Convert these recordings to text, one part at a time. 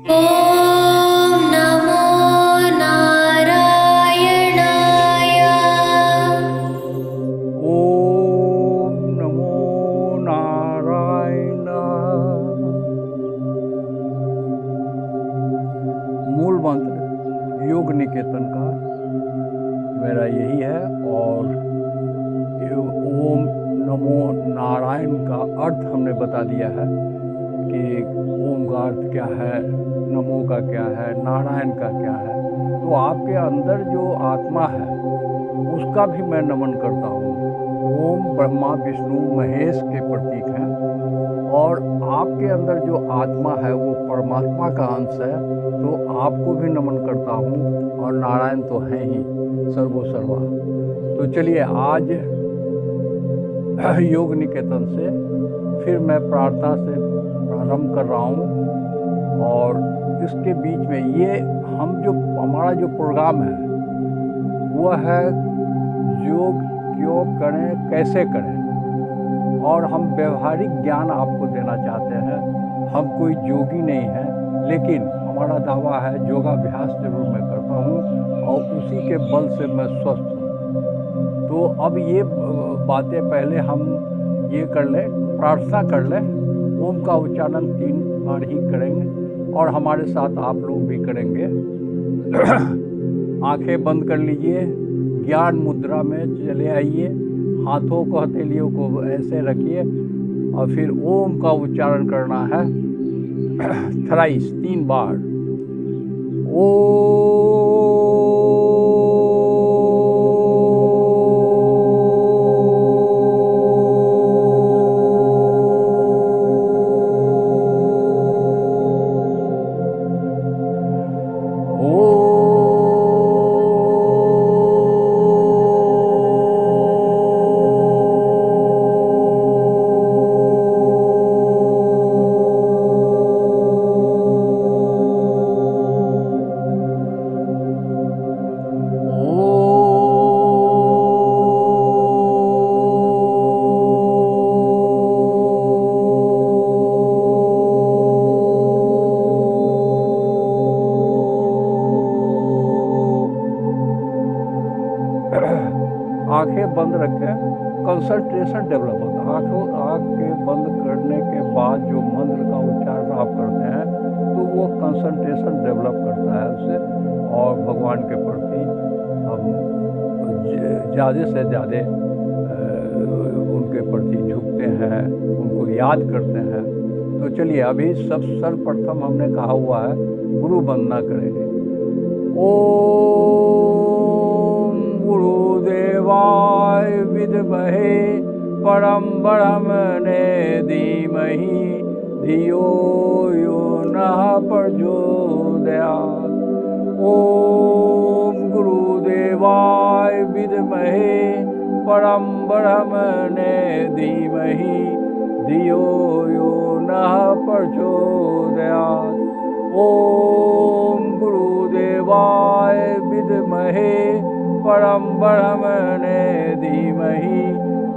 ॐ नमो नारायणाय। ओम नमो नारायण। मूल मंत्र योग निकेतन का मेरा यही है, और ओम नमो नारायण का अर्थ हमने बता दिया है कि ओम का अर्थ क्या है, नमो का क्या है, नारायण का क्या है। तो आपके अंदर जो आत्मा है उसका भी मैं नमन करता हूँ। ओम ब्रह्मा विष्णु महेश के प्रतीक हैं, और आपके अंदर जो आत्मा है वो परमात्मा का अंश है, तो आपको भी नमन करता हूँ। और नारायण तो हैं ही सर्वो सर्वा। तो चलिए आज योग निकेतन से फिर मैं प्रार्थना से प्रारंभ कर रहा हूँ। और इसके बीच में ये हमारा जो प्रोग्राम है वह है योग क्यों करें, कैसे करें। और हम व्यवहारिक ज्ञान आपको देना चाहते हैं। हम कोई योगी नहीं हैं, लेकिन हमारा दावा है योगाभ्यास जरूर मैं करता हूँ और उसी के बल से मैं स्वस्थ हूँ। तो अब ये बातें पहले हम ये कर लें, प्रार्थना कर लें। ओम का उच्चारण 3 बार ही करेंगे और हमारे साथ आप लोग भी करेंगे। आंखें बंद कर लीजिए, ज्ञान मुद्रा में चले आइए, हाथों को हथेलियों को ऐसे रखिए और फिर ओम का उच्चारण करना है थ्राइस 3 बार। आंखें बंद रखें, कंसंट्रेशन डेवलप होता है। आंखें बंद करने के बाद जो मंत्र का उच्चारण आप करते हैं तो वो कंसंट्रेशन डेवलप करता है उससे, और भगवान के प्रति हम ज़्यादा से ज़्यादा उनके प्रति झुकते हैं, उनको याद करते हैं। तो चलिए अभी सर्वप्रथम हमने कहा हुआ है गुरु वंदना करेंगे। ओम गुरुदेवाय विद्महे परम ब्रह्मणे धीमहि धियो यो नः प्रचोदयात्। ओम गुरुदेवाय विद्महे परम ब्रह्मणे धीमहि धियो यो नः प्रचोदयात्। ओम गुरुदेवाय विद्महे परम ब्रह्मणे धीमहि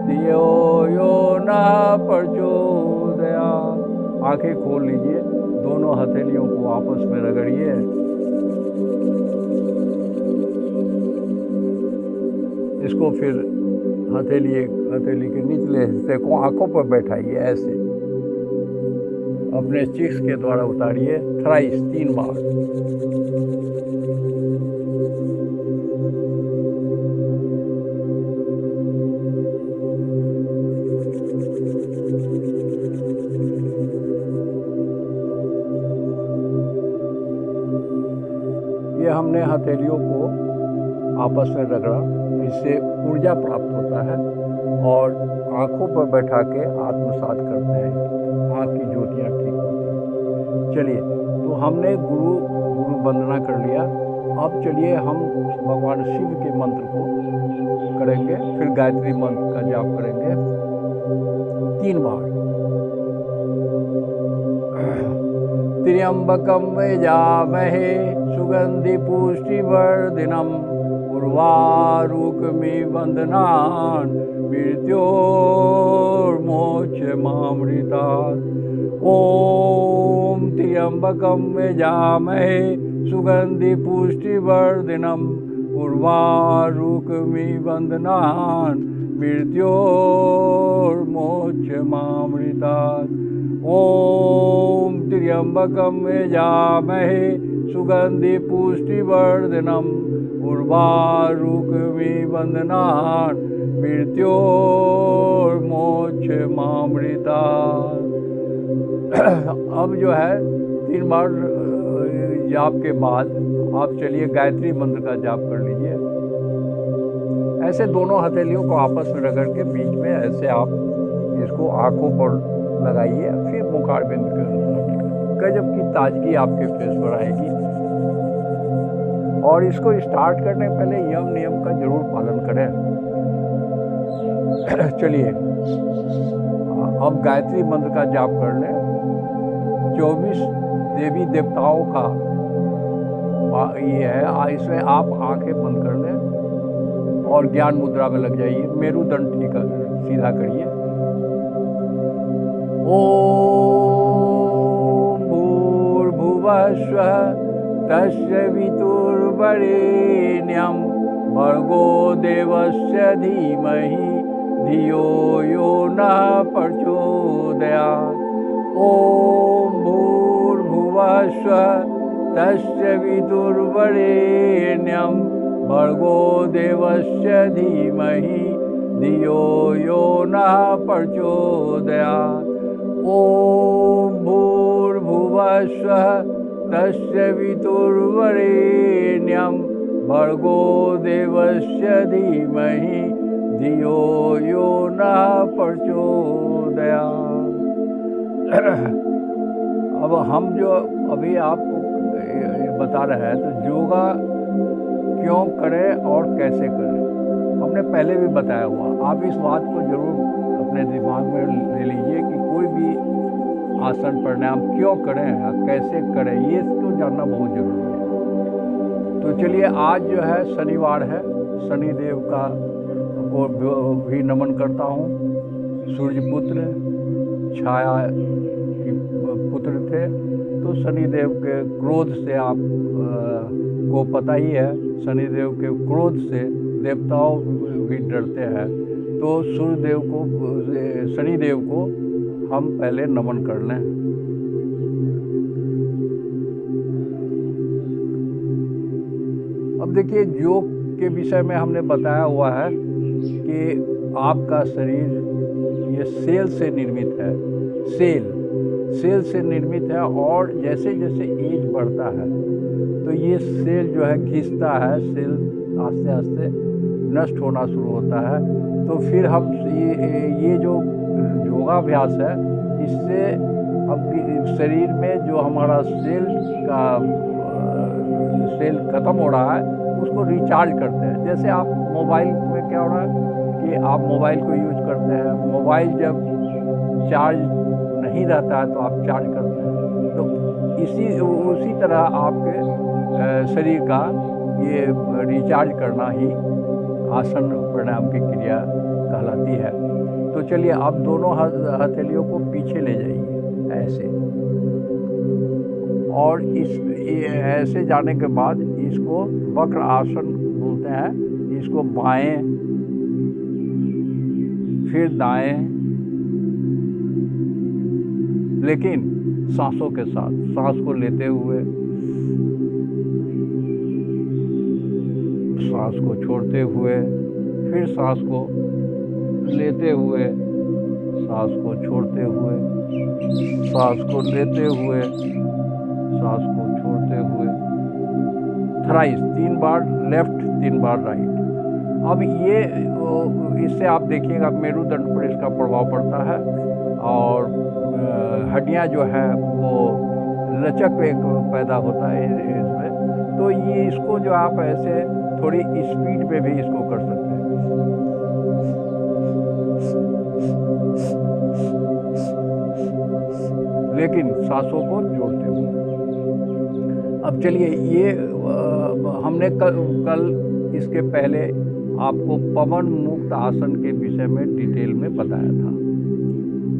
धियो यो नः प्रचोदयात्। आंखें खोल लीजिए, दोनों हथेलियों को आपस में रगड़िए। इसको फिर हथेली के निचले हिस्से को आंखों पर बैठाइए, ऐसे अपने चिक्स के द्वारा उतारिए थ्राइस 3 बार। ये हमने हथेलियों को आपस में रगड़ा, इससे ऊर्जा प्राप्त होता है और आंखों पर बैठा के आत्मसात करते हैं, आँख की ज्योतियाँ ठीक होती हैं। चलिए, तो हमने गुरु वंदना कर लिया। अब चलिए हम भगवान शिव के मंत्र को करेंगे, फिर गायत्री मंत्र का जाप करेंगे 3 बार। त्र्यंबकं यजामहे सुगंधि पुष्टिवर्धनम् उर्वारुकमिव बन्धनान् मृत्योर्मोक्षमामृतात्। ओम त्र्यंबकम यजामहे सुगंधि पुष्टिवर्धनम उर्वारुकमिबन्धनान् मृत्योर्मोक्षमामृतात्। ओम त्र्यंबकम यजामहे सुगंधि पुष्टिवर्धनम उर्वारुकमिबन्धनान् मृत्योर्मोक्षमामृतात्। अब जो है 3 बार जाप के बाद आप चलिए गायत्री मंत्र का जाप कर लीजिए। ऐसे दोनों हथेलियों को आपस में रगड़ के बीच में ऐसे आप इसको आंखों पर लगाइए, फिर मुखारबिंद कर गजब की ताजगी आपके फेस पर आएगी। और इसको स्टार्ट करने पहले यम नियम का जरूर पालन करें। चलिए अब गायत्री मंत्र का जाप कर लें। 24 देवी देवताओं का ये है। इसमें आप आंखें बंद कर लें और ज्ञान मुद्रा में लग जाइए। मेरुदंड ठीक सीधा करिए। ओम भूर्भुवः स्वः तस्य वितुर्वरेण्यं भर्गो देवस्य धीमहि धियो यो नः प्रचोदयात्। ओम भूर्भुवः स्वः तस्य वितुर्वरेण्यं भर्गो देवस्य धीमहि धियो यो नः प्रचोदयात्। ओम भूर्भुवः स्वः तस्य वितुर्वरेण्यं भर्गो देवस्य धीमहि धियो यो नः प्रचोदयात्। अब हम जो अभी आपको बता रहे हैं तो योगा क्यों करें और कैसे करें, हमने पहले भी बताया हुआ। आप इस बात को जरूर अपने दिमाग में ले लीजिए कि कोई भी आसन प्राणायाम क्यों करें, कैसे करें, ये इसको जानना बहुत जरूरी है। तो चलिए आज जो है शनिवार है, शनिदेव का को भी नमन करता हूँ। सूर्य पुत्र छाया की पुत्र थे, तो शनिदेव के क्रोध से आप को पता ही है, शनिदेव के क्रोध से देवताओं भी डरते हैं। तो सूर्यदेव को, शनिदेव को हम पहले नमन कर लें। अब देखिए योग के विषय में हमने बताया हुआ है कि आपका शरीर ये सेल से निर्मित है। सेल से निर्मित है और जैसे जैसे एज बढ़ता है तो ये सेल जो है घिसता है, सेल आस्ते आस्ते नष्ट होना शुरू होता है। तो फिर हम ये जो योगाभ्यास है इससे अब शरीर में जो हमारा सेल खत्म हो रहा है उसको रिचार्ज करते हैं। जैसे आप मोबाइल में क्या हो रहा है कि आप मोबाइल को यूज करते हैं, मोबाइल जब चार्ज नहीं रहता है तो आप चार्ज करते हैं। तो उसी तरह आपके शरीर का ये रिचार्ज करना ही आसन प्राणायाम की क्रिया कहलाती है। तो चलिए आप दोनों हथेलियों को पीछे ले जाइए ऐसे, और ऐसे जाने के बाद इसको वक्र आसन बोलते हैं। इसको बाएं फिर दाएं, लेकिन सांसों के साथ, सांस को लेते हुए सांस को छोड़ते हुए, फिर सांस को लेते हुए, सांस को छोड़ते हुए, सांस को लेते हुए, सांस को छोड़ते हुए। थ्राइस 3 बार लेफ्ट, 3 बार राइट। अब ये इससे आप देखिएगा मेरुदंड पर इसका प्रभाव पड़ता है और हड्डियां जो है वो लचक पैदा होता है इसमें। तो ये इसको जो आप ऐसे थोड़ी स्पीड में भी इसको कर सकते हैं। लेकिन सांसों को जोड़ते हुए। अब चलिए ये हमने कल इसके पहले आपको पवन मुक्त आसन के विषय में डिटेल में बताया था,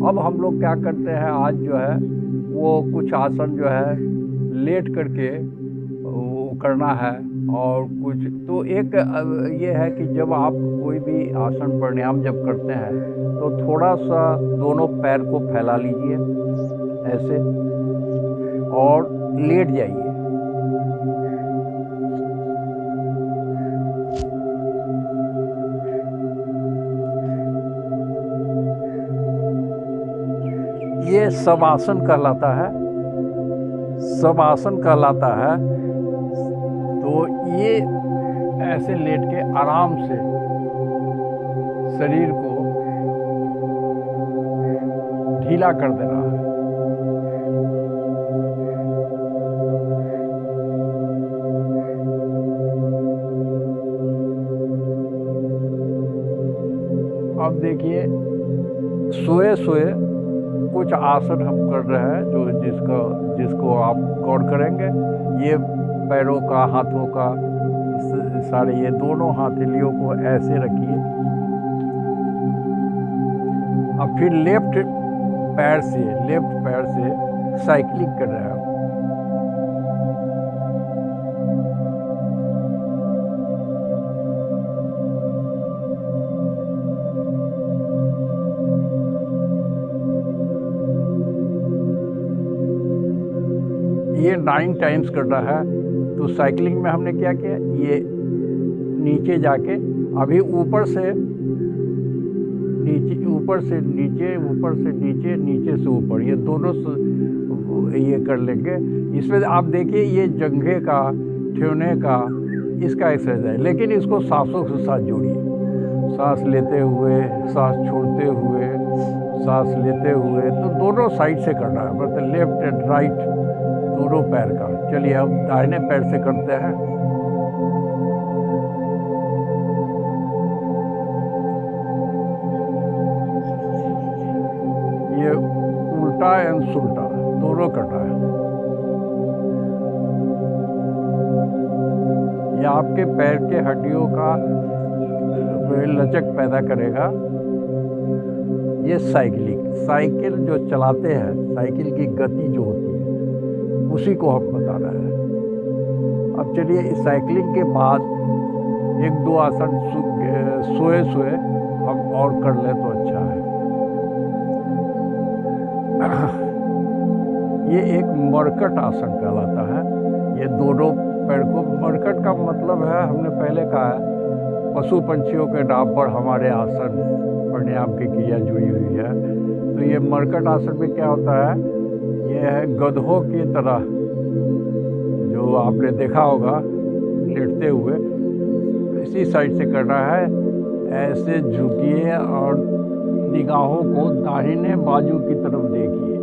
अब हम लोग क्या करते हैं, आज जो है वो कुछ आसन जो है लेट करके वो करना है, और कुछ तो एक ये है कि जब आप कोई भी आसन प्राणायाम जब करते हैं तो थोड़ा सा दोनों पैर को फैला लीजिए ऐसे, और लेट जाइए। ये शवासन कहलाता है, शवासन कहलाता है। तो ये ऐसे लेट के आराम से शरीर को ढीला कर देना है। अब देखिए, सोए सोए कुछ आसन हम कर रहे हैं जो जिसको आप गौर करेंगे। ये पैरों का, हाथों का, सारे ये दोनों हथेलियों को ऐसे रखिए। अब फिर लेफ्ट पैर से साइकिलिंग कर रहे हैं। ये 9 टाइम्स करना है। तो साइकिलिंग में हमने क्या किया, ये नीचे जाके अभी ऊपर से नीचे, ऊपर से नीचे, ऊपर से नीचे, नीचे से ऊपर, ये दोनों ये कर लेंगे। इसमें आप देखिए ये जंघे का, ठेवने का, इसका एक्सरसाइज है, लेकिन इसको सांसों के साथ जोड़िए। सांस लेते हुए, सांस छोड़ते हुए, सांस लेते हुए, तो दोनों साइड से करना है, मतलब लेफ्ट एंड राइट दोनों पैर का। चलिए अब दाहिने पैर से करते हैं। ये उल्टा एंड सुल्टा दोनों करना है। ये आपके पैर के हड्डियों का लचक पैदा करेगा। ये साइकिल जो चलाते हैं, साइकिल की गति जो होती है उसी को हम बता रहे हैं। अब चलिए इस साइकिलिंग के बाद 1-2 आसन सोए सोए हम और कर लें तो अच्छा है। ये एक मरकट आसन कहलाता है। ये दोनों पैर को, मरकट का मतलब है, हमने पहले कहा है, पशु पंछियों के नाम पर हमारे आसन प्राणायाम की क्रिया जुड़ी हुई है। तो ये मरकट आसन में क्या होता है, ये है गधों की तरह, जो आपने देखा होगा लेटते हुए, इसी साइड से करना है। ऐसे झुकिए और निगाहों को दाहिने बाजू की तरफ देखिए।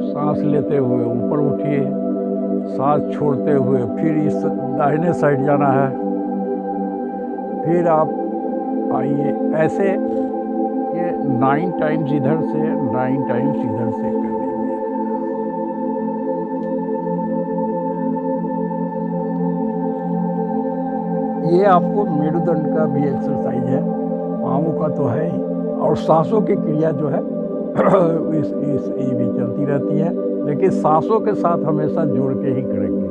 सांस लेते हुए ऊपर उठिए, सांस छोड़ते हुए फिर इस दाहिने साइड जाना है। फिर आप आइए ऐसे, ये 9 टाइम्स इधर से, 9 टाइम्स इधर से कर लीजिए। ये आपको मेरुदंड का भी एक्सरसाइज है, पाँवों का तो है ही, और सांसों की क्रिया जो है ये भी चलती रहती है, लेकिन सांसों के साथ हमेशा जोड़ के ही करेंगे।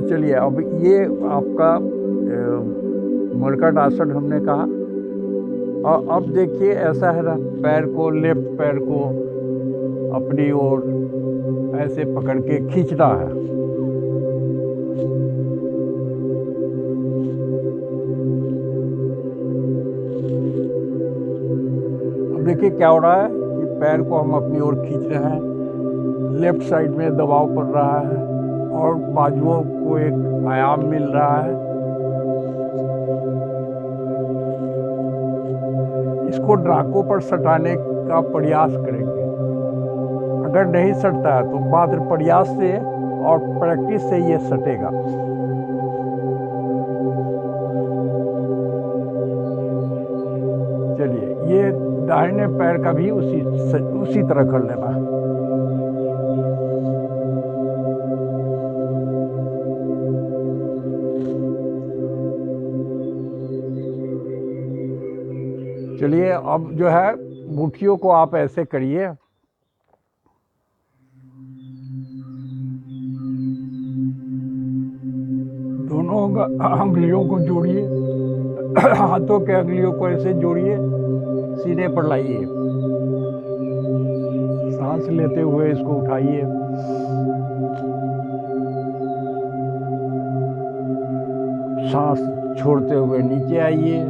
चलिए अब ये आपका मरकट आसन हमने कहा। और अब देखिए ऐसा है ना, पैर को, लेफ्ट पैर को अपनी ओर ऐसे पकड़ के खींचना है। अब देखिए क्या हो रहा है कि पैर को हम अपनी ओर खींच रहे हैं, लेफ्ट साइड में दबाव पड़ रहा है और बाजुओं को एक आयाम मिल रहा है। इसको नाकों पर सटाने का प्रयास करेंगे। अगर नहीं सटता है तो मात्र प्रयास से और प्रैक्टिस से ये सटेगा। चलिए ये दाहिने पैर का भी उसी तरह कर लेना। चलिए अब जो है मुट्ठियों को आप ऐसे करिए, दोनों अंगुलियों को जोड़िए, हाथों के अंगुलियों को ऐसे जोड़िए, सीने पर लाइए, सांस लेते हुए इसको उठाइए, सांस छोड़ते हुए नीचे आइए,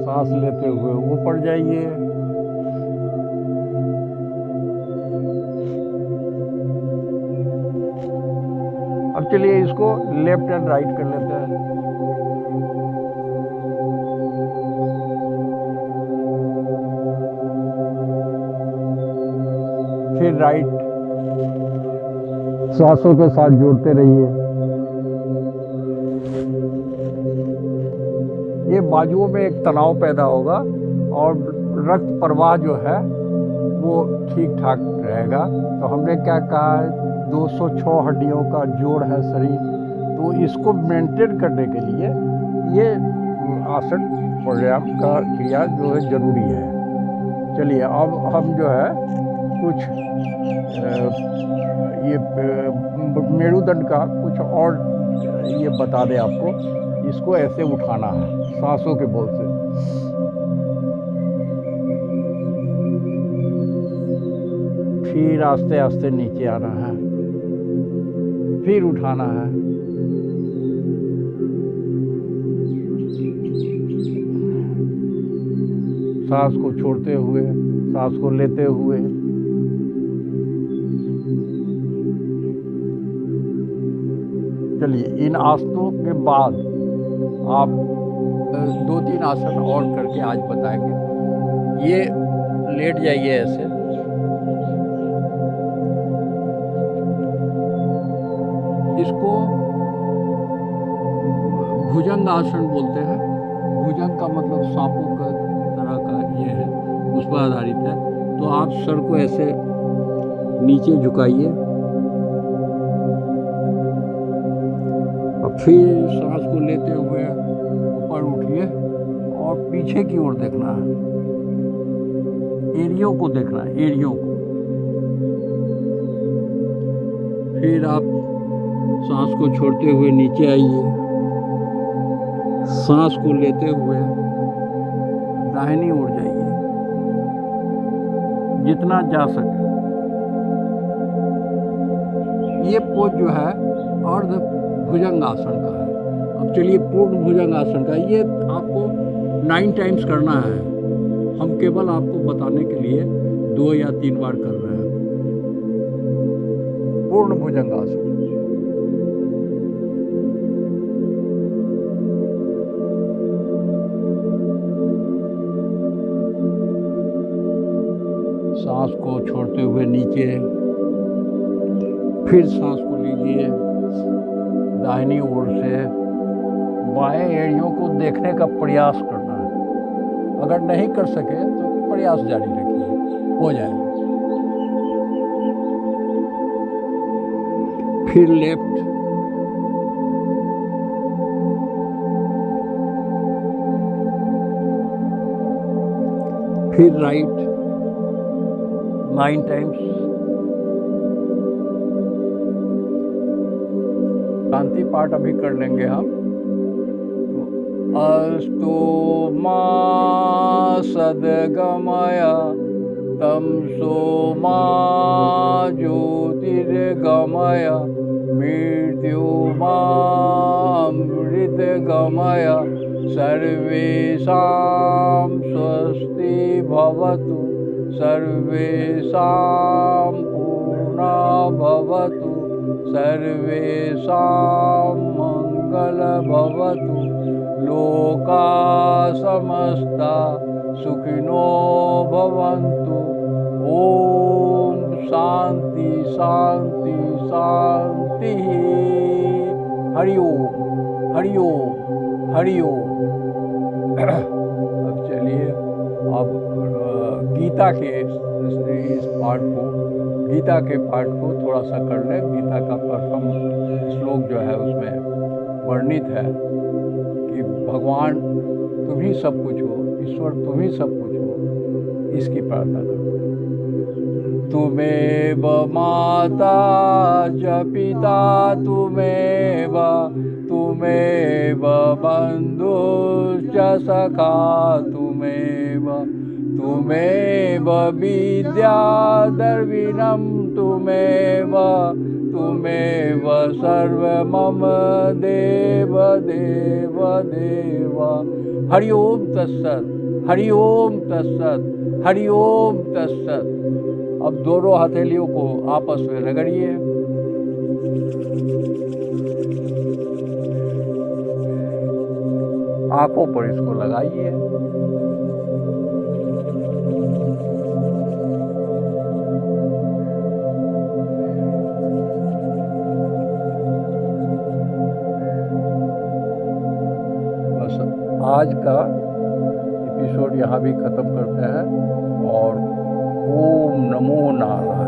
सांस लेते हुए ऊपर जाइए, अब चलिए इसको लेफ्ट एंड राइट कर लेते हैं। फिर राइट, सांसों के साथ जोड़ते रहिए। ये बाजुओं में एक तनाव पैदा होगा और रक्त प्रवाह जो है वो ठीक ठाक रहेगा। तो हमने क्या कहा है, 206 हड्डियों का जोड़ है शरीर, तो इसको मेंटेन करने के लिए ये आसन प्राणायाम का क्रिया जो है जरूरी है। चलिए अब हम जो है कुछ ये मेरुदंड का कुछ और ये बता दें आपको। इसको ऐसे उठाना है सांसों के बल से, फिर आस्ते आस्ते नीचे आना है, फिर उठाना है, सांस को छोड़ते हुए, सांस को लेते हुए, चलिए इन आसनों के बाद आप 2-3 आसन और करके आज बताएंगे। ये लेट जाइए ऐसे, इसको भुजंग आसन बोलते हैं। भुजंग का मतलब सांपों का तरह का ये है, उस पर आधारित है। तो आप सर को ऐसे नीचे झुकाइए और फिर सांस को लेते हुए ऊपर उठिए और पीछे की ओर देखना है, एड़ियों को देखना है, एड़ियों को। फिर आप सांस को छोड़ते हुए नीचे आइए, सांस को लेते हुए दाहिनी ओर जाइए जितना जा सके। ये पोज जो है अर्ध भुजंग आसन का है। अब चलिए पूर्ण भुजंग आसन का, ये आपको 9 टाइम्स करना है। हम केवल आपको बताने के लिए 2 या 3 बार कर रहे हैं। पूर्ण भुजंग आसन, सांस को छोड़ते हुए नीचे, फिर सांस को लीजिए दाहिनी ओर से, बाएं एड़ियों को देखने का प्रयास करना है। अगर नहीं कर सके तो प्रयास जारी रखिए, हो जाएगा। फिर लेफ्ट, फिर राइट 9 टाइम्स। शांति पाठ अभी कर लेंगे हम। अस्तु मा सद्गमय तमसो मा ज्योतिर्गमय मृत्युमामृतगमय सर्वेषां स्वस्ति भवतु सर्वेषां पूर्णा भवतु सर्वेषां मंगल भवतु लोका समस्ता सुखिनो भवन्तु। ओम शांति शांति शांति। हरि ओम हरि ओम हरि ओम। अब चलिए अब गीता के इस गीता के पाठ को थोड़ा सा कर लें। गीता का प्रथम श्लोक जो है उसमें वर्णित है कि भगवान तुम ही सब कुछ हो, ईश्वर तुम ही सब कुछ हो, इसकी प्रार्थना करते हैं। तुमेव माता च पिता तुमेव, तुमेव बन्धुश्च सखा तुमेव, तुमेव विद्या द्रविणं तुमेव, तुमेव सर्व मम देव देव देव। हरि ओम तत्सत, हरि ओम तत्सत, हरि ओम तत्सत। अब दोनों हथेलियों को आपस में रगड़िए। आंखों पर इसको लगाइए। बस आज का एपिसोड यहाँ भी ख़त्म करते हैं और ओम नमो नारायण।